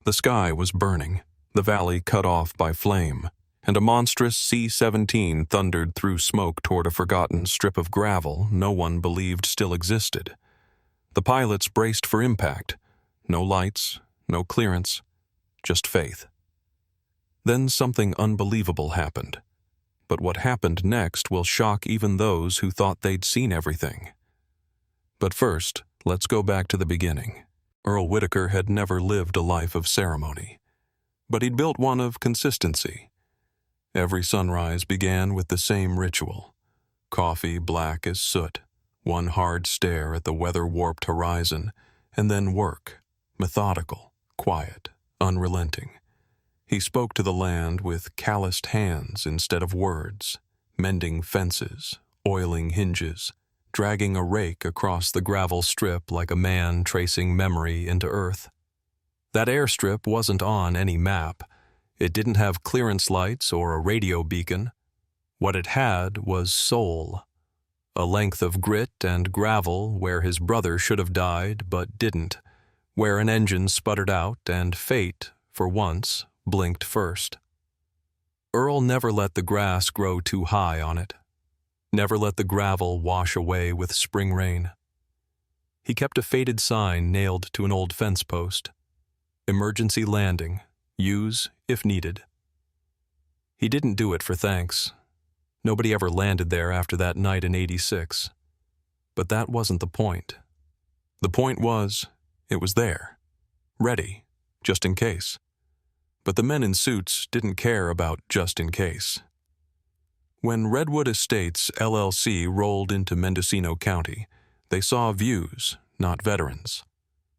The sky was burning, the valley cut off by flame, and a monstrous C-17 thundered through smoke toward a forgotten strip of gravel no one believed still existed. The pilots braced for impact. No lights, no clearance, just faith. Then something unbelievable happened. But what happened next will shock even those who thought they'd seen everything. But first, let's go back to the beginning. Earl Whitaker had never lived a life of ceremony, but he'd built one of consistency. Every sunrise began with the same ritual. Coffee black as soot, one hard stare at the weather-warped horizon, and then work, methodical, quiet, unrelenting. He spoke to the land with calloused hands instead of words, mending fences, oiling hinges, dragging a rake across the gravel strip like a man tracing memory into earth. That airstrip wasn't on any map. It didn't have clearance lights or a radio beacon. What it had was soul. A length of grit and gravel where his brother should have died but didn't, where an engine sputtered out and fate, for once, blinked first. Earl never let the grass grow too high on it. Never let the gravel wash away with spring rain. He kept a faded sign nailed to an old fence post. Emergency landing. Use if needed. He didn't do it for thanks. Nobody ever landed there after that night in '86. But that wasn't the point. The point was, it was there. Ready, just in case. But the men in suits didn't care about just in case. When Redwood Estates, LLC rolled into Mendocino County, they saw views, not veterans.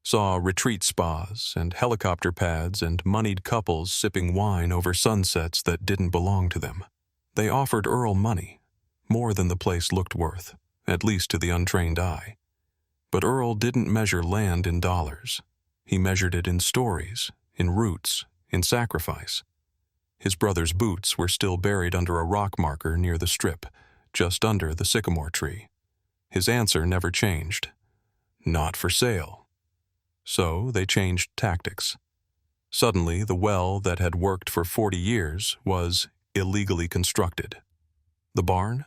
Saw retreat spas and helicopter pads and moneyed couples sipping wine over sunsets that didn't belong to them. They offered Earl money, more than the place looked worth, at least to the untrained eye. But Earl didn't measure land in dollars. He measured it in stories, in roots, in sacrifice. His brother's boots were still buried under a rock marker near the strip, just under the sycamore tree. His answer never changed. Not for sale. So they changed tactics. Suddenly, the well that had worked for 40 years was illegally constructed. The barn?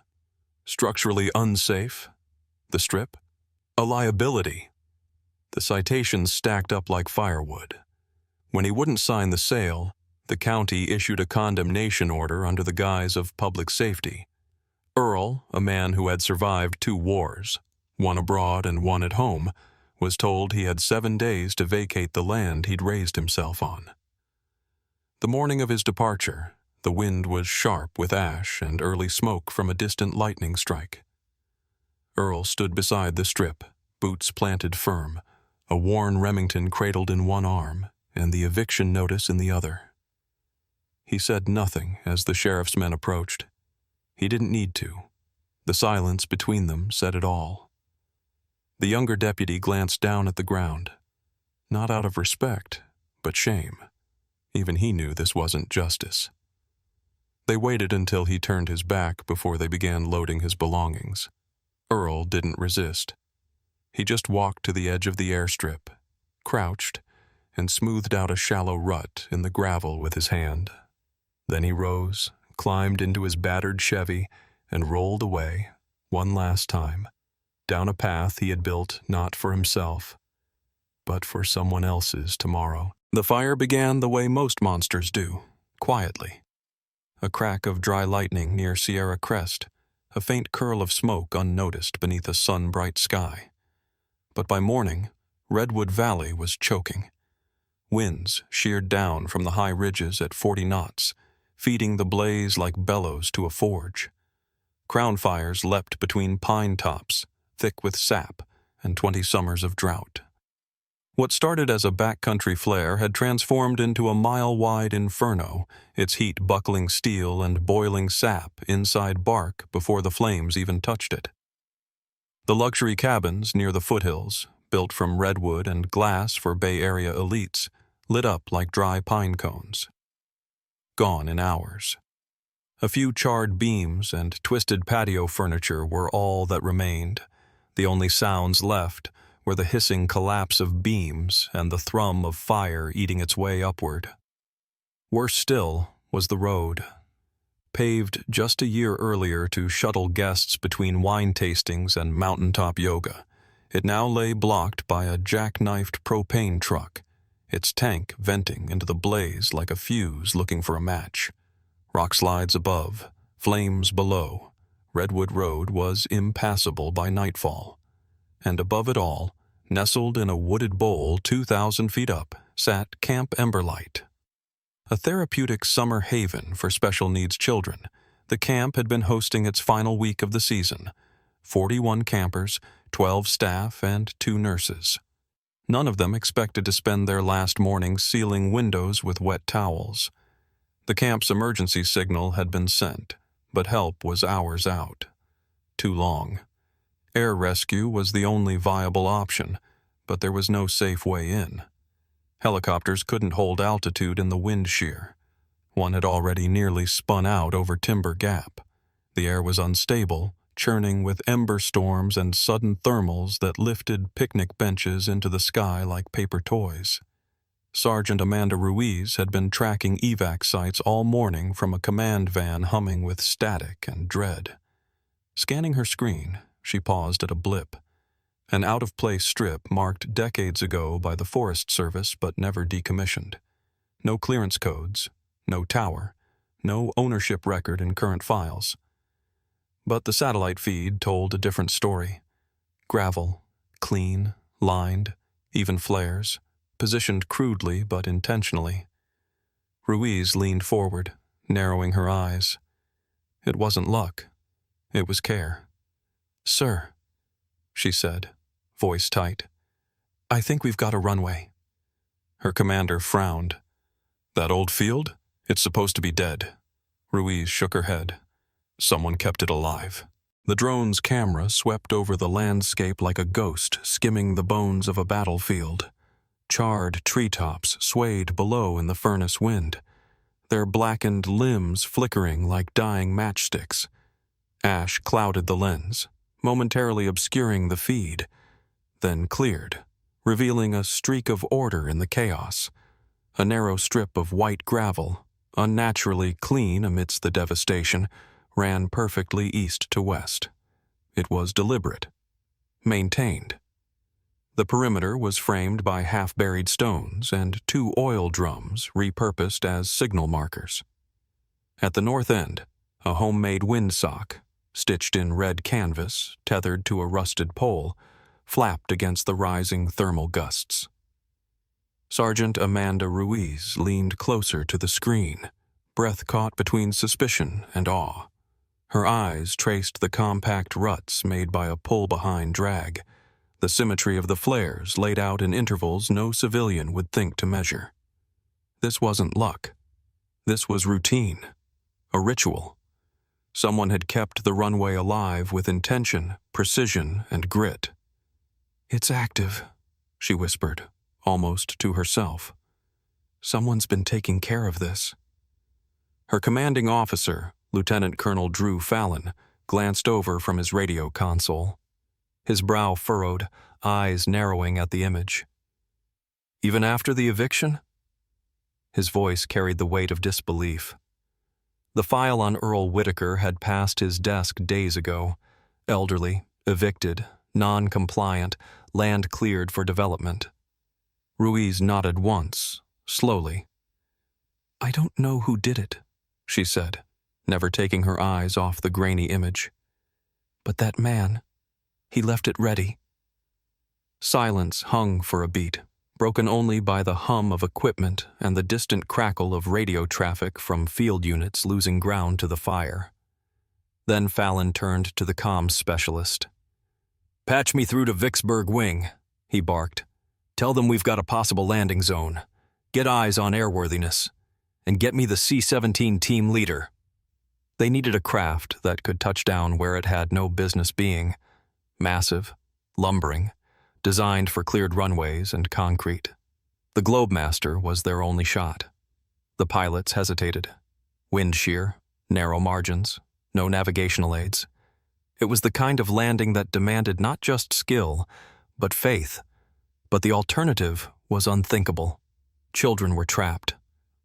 Structurally unsafe. The strip? A liability. The citations stacked up like firewood. When he wouldn't sign the sale, the county issued a condemnation order under the guise of public safety. Earl, a man who had survived 2 wars, one abroad and one at home, was told he had 7 days to vacate the land he'd raised himself on. The morning of his departure, the wind was sharp with ash and early smoke from a distant lightning strike. Earl stood beside the strip, boots planted firm, a worn Remington cradled in one arm, and the eviction notice in the other. He said nothing as the sheriff's men approached. He didn't need to. The silence between them said it all. The younger deputy glanced down at the ground, not out of respect, but shame. Even he knew this wasn't justice. They waited until he turned his back before they began loading his belongings. Earl didn't resist. He just walked to the edge of the airstrip, crouched, and smoothed out a shallow rut in the gravel with his hand. Then he rose, climbed into his battered Chevy, and rolled away, one last time, down a path he had built not for himself, but for someone else's tomorrow. The fire began the way most monsters do, quietly. A crack of dry lightning near Sierra Crest, a faint curl of smoke unnoticed beneath a sun-bright sky. But by morning, Redwood Valley was choking. Winds sheared down from the high ridges at 40 knots, feeding the blaze like bellows to a forge. Crown fires leapt between pine tops, thick with sap, and 20 summers of drought. What started as a backcountry flare had transformed into a mile-wide inferno, its heat buckling steel and boiling sap inside bark before the flames even touched it. The luxury cabins near the foothills, built from redwood and glass for Bay Area elites, lit up like dry pine cones. Gone in hours. A few charred beams and twisted patio furniture were all that remained. The only sounds left were the hissing collapse of beams and the thrum of fire eating its way upward. Worse still was the road. Paved just a year earlier to shuttle guests between wine tastings and mountaintop yoga, it now lay blocked by a jackknifed propane truck, its tank venting into the blaze like a fuse looking for a match. Rock slides above, flames below. Redwood Road was impassable by nightfall. And above it all, nestled in a wooded bowl 2,000 feet up, sat Camp Emberlight. A therapeutic summer haven for special needs children, the camp had been hosting its final week of the season. 41 campers, 12 staff, and 2 nurses. None of them expected to spend their last morning sealing windows with wet towels. The camp's emergency signal had been sent, but help was hours out. Too long. Air rescue was the only viable option, but there was no safe way in. Helicopters couldn't hold altitude in the wind shear. One had already nearly spun out over Timber Gap. The air was unstable, churning with ember storms and sudden thermals that lifted picnic benches into the sky like paper toys. Sergeant Amanda Ruiz had been tracking evac sites all morning from a command van humming with static and dread. Scanning her screen, she paused at a blip. An out-of-place strip marked decades ago by the Forest Service but never decommissioned. No clearance codes, no tower, no ownership record in current files. But the satellite feed told a different story. Gravel, clean, lined, even flares, positioned crudely but intentionally. Ruiz leaned forward, narrowing her eyes. It wasn't luck. It was care. "Sir," she said, voice tight, "I think we've got a runway." Her commander frowned. "That old field? It's supposed to be dead." Ruiz shook her head. "Someone kept it alive." The drone's camera swept over the landscape like a ghost skimming the bones of a battlefield. Charred treetops swayed below in the furnace wind, their blackened limbs flickering like dying matchsticks. Ash clouded the lens, momentarily obscuring the feed, then cleared, revealing a streak of order in the chaos. A narrow strip of white gravel, unnaturally clean amidst the devastation, ran perfectly east to west. It was deliberate, maintained. The perimeter was framed by half-buried stones and 2 oil drums repurposed as signal markers. At the north end, a homemade windsock, stitched in red canvas, tethered to a rusted pole, flapped against the rising thermal gusts. Sergeant Amanda Ruiz leaned closer to the screen, breath caught between suspicion and awe. Her eyes traced the compact ruts made by a pull-behind drag, the symmetry of the flares laid out in intervals no civilian would think to measure. This wasn't luck. This was routine, a ritual. Someone had kept the runway alive with intention, precision, and grit. "It's active," she whispered, almost to herself. "Someone's been taking care of this." Her commanding officer, Lieutenant Colonel Drew Fallon, glanced over from his radio console. His brow furrowed, eyes narrowing at the image. "Even after the eviction?" His voice carried the weight of disbelief. The file on Earl Whitaker had passed his desk days ago. Elderly, evicted, non-compliant, land cleared for development. Ruiz nodded once, slowly. "I don't know who did it," she said, never taking her eyes off the grainy image. "But that man, he left it ready." Silence hung for a beat, broken only by the hum of equipment and the distant crackle of radio traffic from field units losing ground to the fire. Then Fallon turned to the comms specialist. "Patch me through to Vicksburg Wing," he barked. "Tell them we've got a possible landing zone. Get eyes on airworthiness. And get me the C-17 team leader." They needed a craft that could touch down where it had no business being. Massive, lumbering, designed for cleared runways and concrete. The Globemaster was their only shot. The pilots hesitated. Wind shear, narrow margins, no navigational aids. It was the kind of landing that demanded not just skill, but faith. But the alternative was unthinkable. Children were trapped.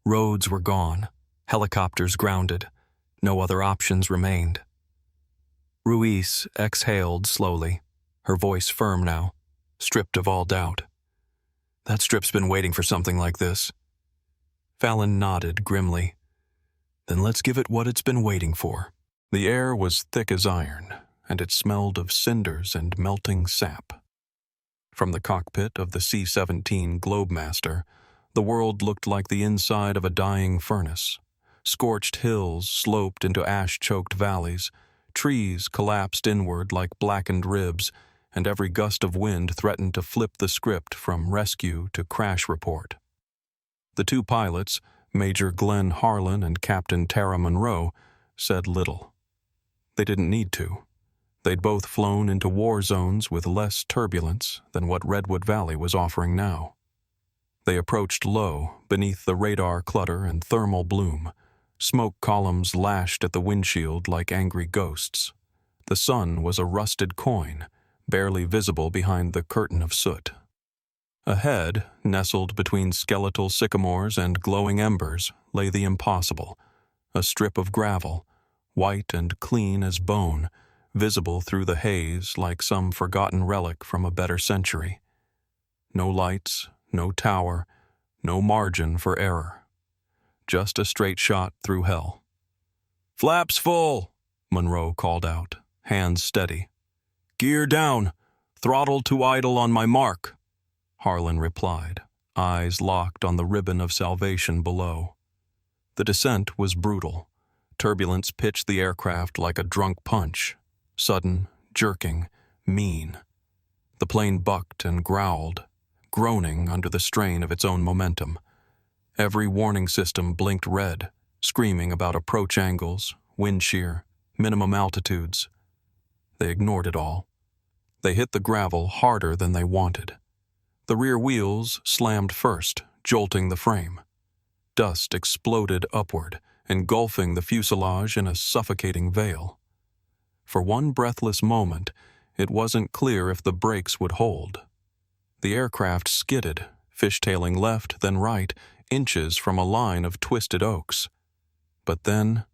Roads were gone. Helicopters grounded. No other options remained. Ruiz exhaled slowly, her voice firm now, stripped of all doubt. That strip's been waiting for something like this. Fallon nodded grimly. Then let's give it what it's been waiting for. The air was thick as iron, and it smelled of cinders and melting sap. From the cockpit of the C-17 Globemaster, the world looked like the inside of a dying furnace. Scorched hills sloped into ash-choked valleys, trees collapsed inward like blackened ribs, and every gust of wind threatened to flip the script from rescue to crash report. The two pilots, Major Glenn Harlan and Captain Tara Monroe, said little. They didn't need to. They'd both flown into war zones with less turbulence than what Redwood Valley was offering now. They approached low, beneath the radar clutter and thermal bloom. Smoke columns lashed at the windshield like angry ghosts. The sun was a rusted coin, barely visible behind the curtain of soot. Ahead, nestled between skeletal sycamores and glowing embers, lay the impossible, a strip of gravel, white and clean as bone, visible through the haze like some forgotten relic from a better century. No lights, no tower, no margin for error. Just a straight shot through hell. "Flaps full," Monroe called out, hands steady. "Gear down. Throttle to idle on my mark," Harlan replied, eyes locked on the ribbon of salvation below. The descent was brutal. Turbulence pitched the aircraft like a drunk punch. Sudden, jerking, mean. The plane bucked and growled, groaning under the strain of its own momentum. Every warning system blinked red, screaming about approach angles, wind shear, minimum altitudes. They ignored it all. They hit the gravel harder than they wanted. The rear wheels slammed first, jolting the frame. Dust exploded upward, engulfing the fuselage in a suffocating veil. For one breathless moment, it wasn't clear if the brakes would hold. The aircraft skidded, fishtailing left then right, inches from a line of twisted oaks. But then,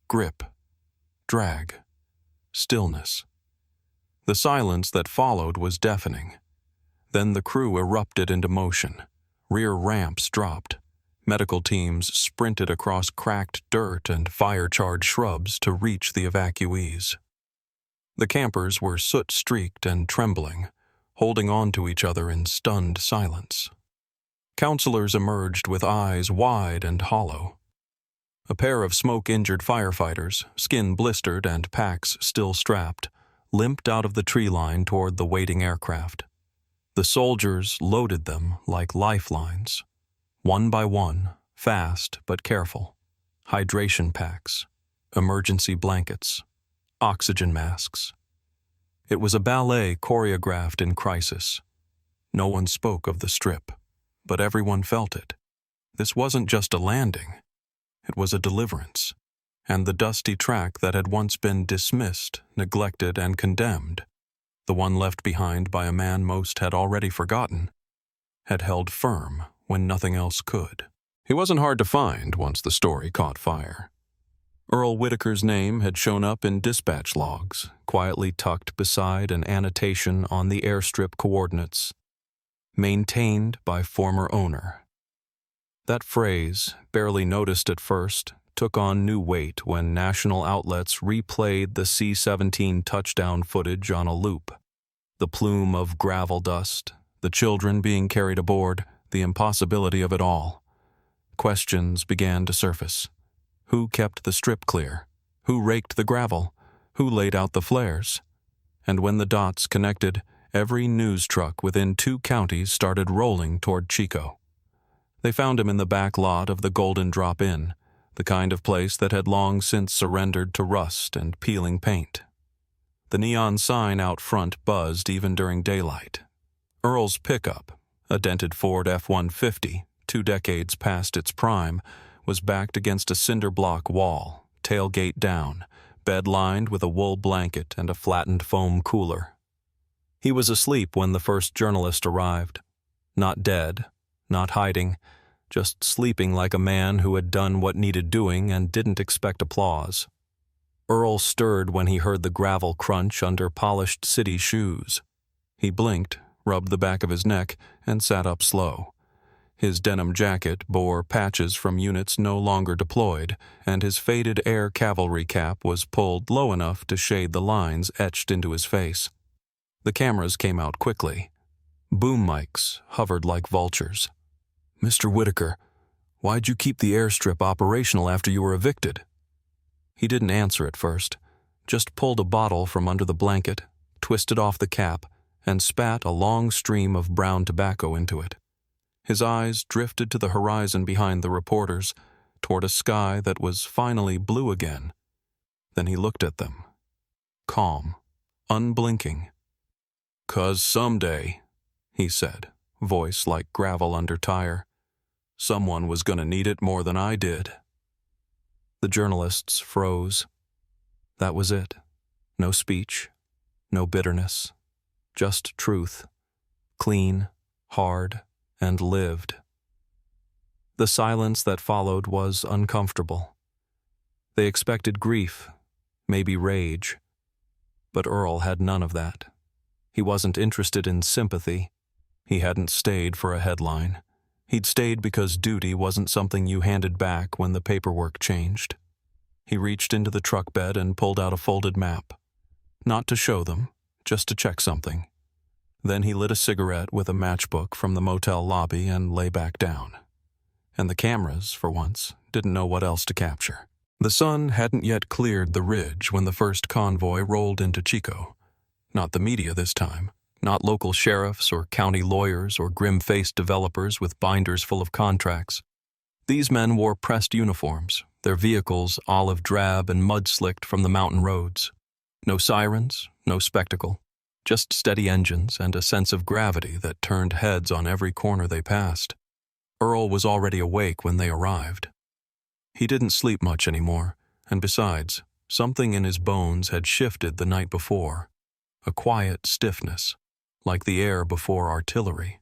grip, drag, stillness. The silence that followed was deafening. Then the crew erupted into motion. Rear ramps dropped. Medical teams sprinted across cracked dirt and fire-charred shrubs to reach the evacuees. The campers were soot-streaked and trembling, holding on to each other in stunned silence. Counselors emerged with eyes wide and hollow. A pair of smoke-injured firefighters, skin blistered and packs still strapped, limped out of the tree line toward the waiting aircraft. The soldiers loaded them like lifelines. One by one, fast but careful. Hydration packs, emergency blankets, oxygen masks. It was a ballet choreographed in crisis. No one spoke of the strip, but everyone felt it. This wasn't just a landing. It was a deliverance. And the dusty track that had once been dismissed, neglected, and condemned, the one left behind by a man most had already forgotten, had held firm when nothing else could. He wasn't hard to find once the story caught fire. Earl Whitaker's name had shown up in dispatch logs, quietly tucked beside an annotation on the airstrip coordinates. Maintained by former owner. That phrase, barely noticed at first, took on new weight when national outlets replayed the C-17 touchdown footage on a loop. The plume of gravel dust, the children being carried aboard, the impossibility of it all. Questions began to surface. Who kept the strip clear? Who raked the gravel? Who laid out the flares? And when the dots connected, every news truck within 2 counties started rolling toward Chico. They found him in the back lot of the Golden Drop Inn, the kind of place that had long since surrendered to rust and peeling paint. The neon sign out front buzzed even during daylight. Earl's pickup, a dented Ford F-150, 2 decades past its prime, was backed against a cinder block wall, tailgate down, bed lined with a wool blanket and a flattened foam cooler. He was asleep when the first journalist arrived. Not dead, not hiding, just sleeping like a man who had done what needed doing and didn't expect applause. Earl stirred when he heard the gravel crunch under polished city shoes. He blinked, rubbed the back of his neck, and sat up slow. His denim jacket bore patches from units no longer deployed, and his faded air cavalry cap was pulled low enough to shade the lines etched into his face. The cameras came out quickly. Boom mics hovered like vultures. "Mr. Whitaker, why'd you keep the airstrip operational after you were evicted?" He didn't answer at first, just pulled a bottle from under the blanket, twisted off the cap, and spat a long stream of brown tobacco into it. His eyes drifted to the horizon behind the reporters, toward a sky that was finally blue again. Then he looked at them. Calm, unblinking. "'Cause someday," he said, voice like gravel under tire, "someone was gonna need it more than I did." The journalists froze. That was it. No speech, no bitterness, just truth, clean, hard, and lived. The silence that followed was uncomfortable. They expected grief, maybe rage, but Earl had none of that. He wasn't interested in sympathy. He hadn't stayed for a headline. He'd stayed because duty wasn't something you handed back when the paperwork changed. He reached into the truck bed and pulled out a folded map. Not to show them, just to check something. Then he lit a cigarette with a matchbook from the motel lobby and lay back down. And the cameras, for once, didn't know what else to capture. The sun hadn't yet cleared the ridge when the first convoy rolled into Chico. Not the media this time. Not local sheriffs or county lawyers or grim-faced developers with binders full of contracts. These men wore pressed uniforms, their vehicles olive drab and mud-slicked from the mountain roads. No sirens, no spectacle, just steady engines and a sense of gravity that turned heads on every corner they passed. Earl was already awake when they arrived. He didn't sleep much anymore, and besides, something in his bones had shifted the night before. A quiet stiffness, like the air before artillery.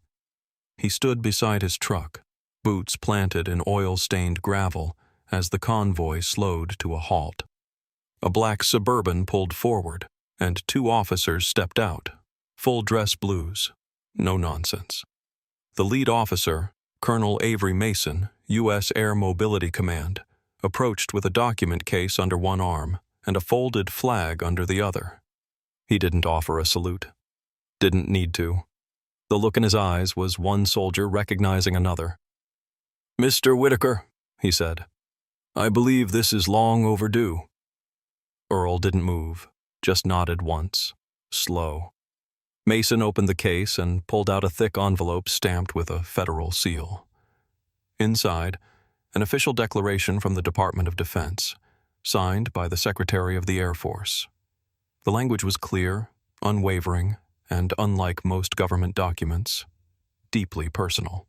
He stood beside his truck, boots planted in oil-stained gravel, as the convoy slowed to a halt. A black Suburban pulled forward, and 2 officers stepped out, full-dress blues. No nonsense. The lead officer, Colonel Avery Mason, U.S. Air Mobility Command, approached with a document case under one arm and a folded flag under the other. He didn't offer a salute. Didn't need to. The look in his eyes was one soldier recognizing another. "Mr. Whitaker," he said, "I believe this is long overdue." Earl didn't move, just nodded once, slow. Mason opened the case and pulled out a thick envelope stamped with a federal seal. Inside, an official declaration from the Department of Defense, signed by the Secretary of the Air Force. The language was clear, unwavering, and unlike most government documents, deeply personal.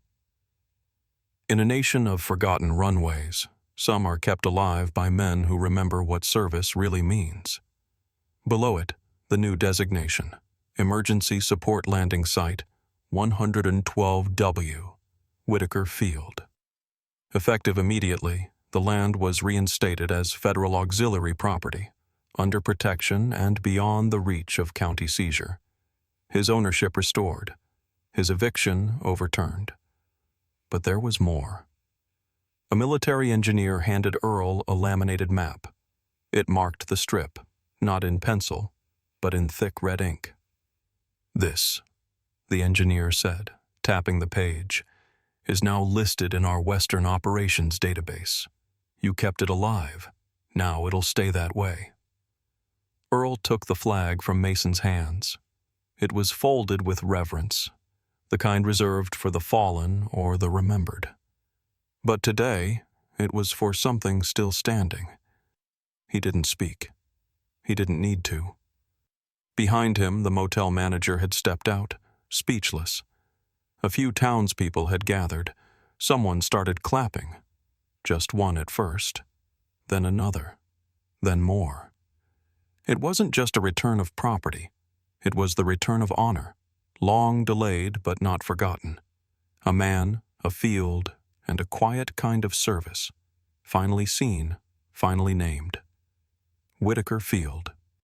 In a nation of forgotten runways, some are kept alive by men who remember what service really means. Below it, the new designation, Emergency Support Landing Site 112W, Whitaker Field. Effective immediately, the land was reinstated as federal auxiliary property, under protection and beyond the reach of county seizure. His ownership restored, his eviction overturned. But there was more. A military engineer handed Earl a laminated map. It marked the strip, not in pencil, but in thick red ink. "This," the engineer said, tapping the page, "is now listed in our Western Operations database. You kept it alive. Now it'll stay that way." Earl took the flag from Mason's hands. It was folded with reverence, the kind reserved for the fallen or the remembered. But today, it was for something still standing. He didn't speak. He didn't need to. Behind him, the motel manager had stepped out, speechless. A few townspeople had gathered. Someone started clapping. Just one at first, then another, then more. It wasn't just a return of property. It was the return of honor, long delayed but not forgotten. A man, a field, and a quiet kind of service, finally seen, finally named. Whitaker Field.